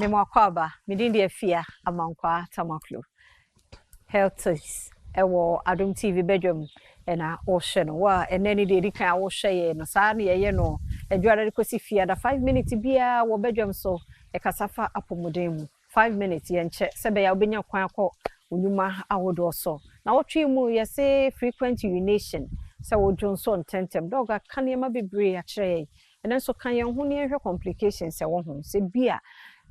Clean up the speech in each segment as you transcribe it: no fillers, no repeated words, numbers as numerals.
Memoquaba, Medindia Fia, Amankwa, Tamaklu. Health is Adom TV bedroom, and our ocean, and any day you can share no sani, and you are Fia, the 5 minutes be our bedroom so a casafa apomodemu. 5 minutes, and check Sabe Albania Quanco, Unuma, I would also. Now, what you say frequent urination, so Johnson tentem dog, I can't be brave a tray, and also can you only complications, I won't say beer.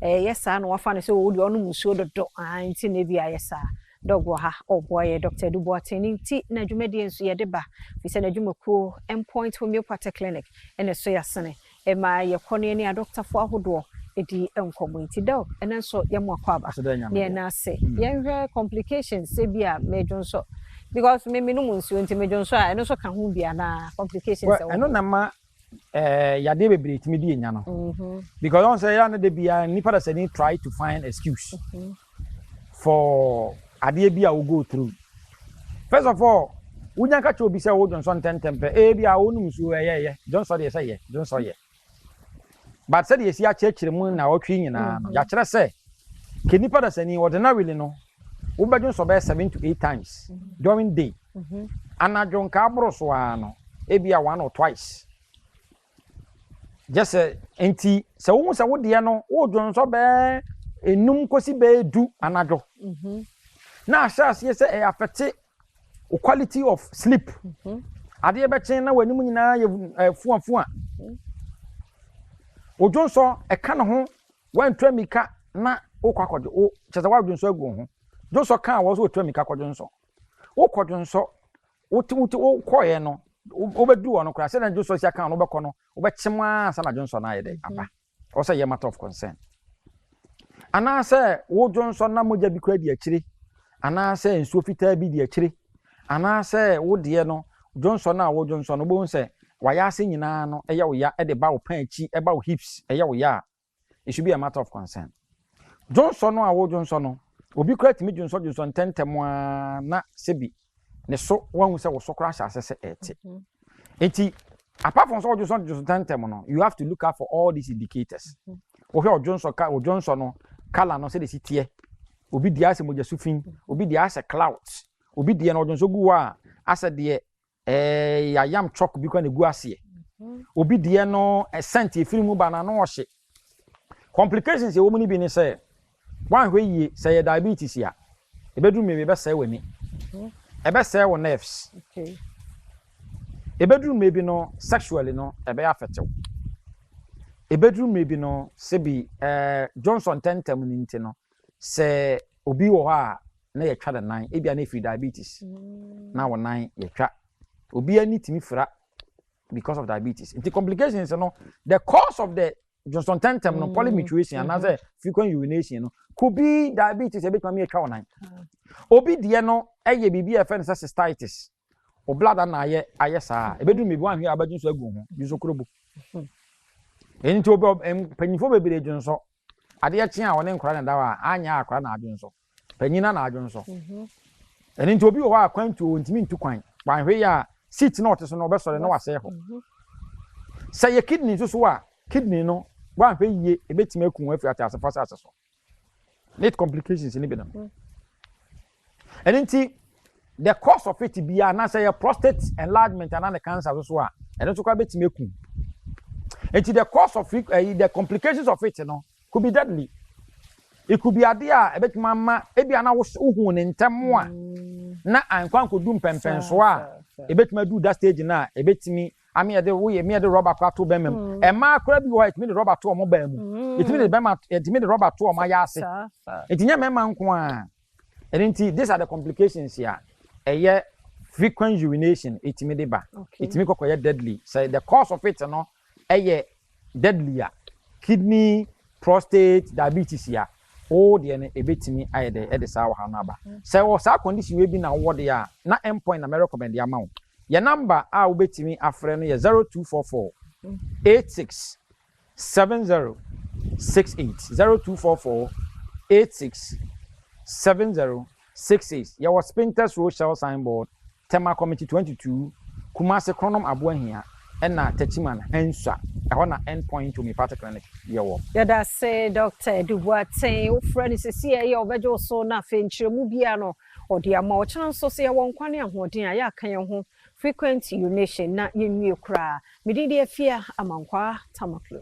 Yes, I know, I find so old, you show the dog, I see maybe yes, dog waha, oh boy, Dr. Dubois, tending tea, Najumedians, Yadeba, we send a Jumoku, Endpoint Homeopathic Clinic, and a soya sunny, and my Yaconian doctor for Hodo. Edi community dog and then so yamwa kwaba yeah na say yeah complications say bia major so because me no munsu enti major so I no so kan hu bia na complications I no na ma ya de bebre timi di enya no because on say ya na de bia nipa da say ni try to find excuse for ade bia we go through. First of all wunya ka cho bi say wo Johnson tentempe bia wo nu musu ye Johnson dey say ye Johnson ye. But said yes, ya church mu na otwi nyina no ya kire say kenipa da sani ordinarily no wo badun so be 7 to 8 times during day anadwon ka abro so ano ebia 1 or twice just enti se wo se wo de no wo dwon so be enum kosi be du anadwo na asas yes e affect quality of sleep ade be chen na wani mu nyina ye fuafua Ojonso e ka ne ho wantwa mika na okwakojo o chese wa Ojonso agu ho Jonso kan wo so otwa mika kwajonso wo kwajonso wo koye no obedu ono kra se na Jonso sia kan no beko no obechema asa na Jonso na yede aba o say matter of concern ana se wo Jonso na moja bi kra di akire ana se nsuo fitaa bi di akire ana se wo de no Jonso na wo Jonso no bo nse wayase nyina no eya wo ya e de ba wo pan chi e ba wo hips eya wo ya it should be a matter of concern. Johnson no awo Johnson no obi kra timi Johnson tentem na sebi ne so wan se wo so kra sha se ete enti apart from so Johnson tentem no you have to look out for all these indicators wo he Johnson no kala no se de sitie obi dia se moja sufin obi dia se clouds obi dia no Johnson gu wa ase de ya yam chok bi kwa ne gu ase obi de no scent e firi mu bana no ohye complications e wo muni bi ne say wan hwe say diabetes ya e bedru me be say wani e be say wo nerves okay e bedru me bi no sexually no e be affect e bedru me bi no se bi Johnson tentem ni nti no se obi wo ha na ye twa de nan e bia na free diabetes na wo nan ye twa obi ani timi fra because of diabetes. The complications, the cause of the Johnson tentem no polymituration and other frequent urination could be diabetes a bit me a nine. Obi diano a baby FN cystitis or blood and I yes, I bedroom me one here about you go use a crub. Into pennyful baby Johnson. I dear chin our name crying down, Anya crying Johnson. Penina Johnson. And into be a quaint to intimate to quaint. Why we are sit not so no beso no ase ho say your kidney so kidney no wan hwe ye e betime akun afi ata asefasa aseso net complications ni be dem and the cause of it be na say your prostate enlargement and the cancer so and so kwa betime akun the cause of it, the complications of it could be deadly. It could be a dear a bit mamma ebi ana wo hu ne ntem a na ankwan ko dum pempen so a e betuma do that stage na e betimi ame ye de wo ye me de rubber kwato bemem e ma akra bi wo it me de rubber to o mo bam it me de bema it me de rubber to o ma ya ase it nya mema nko a enti these are the complications here ye frequent urination it me de ba it me kokoye deadly say the cause of it no ye deadly kidney prostate diabetes here. Oh, the ebetimi ayede e de sa wa na ba say wo sa condition we bi na wo de ya na endpoint na me recommend ya amount your number a wo betimi afre no ye 0244 86 70 68 0244 86 70 68 ya was Spinters Rochelle signboard Tema Committee 22 Kumase Chronom Abuahia ɛna Techiman Hensa ɛhɔ na Endpoint Homeopathic Clinic yɛwɔ. Yɛda se Dr. Dubuaten wo frɛ ne sisi ɛyɛ ɔbɛgye so na afei nkyerɛmu bia no ɔde ama ɔkyerɛ nso sɛ yɛwɔ nkwane ahoɔden a yɛaka yɛn ho frequent urination na yɛnwie koraa medin de afia amankwa tamaklo.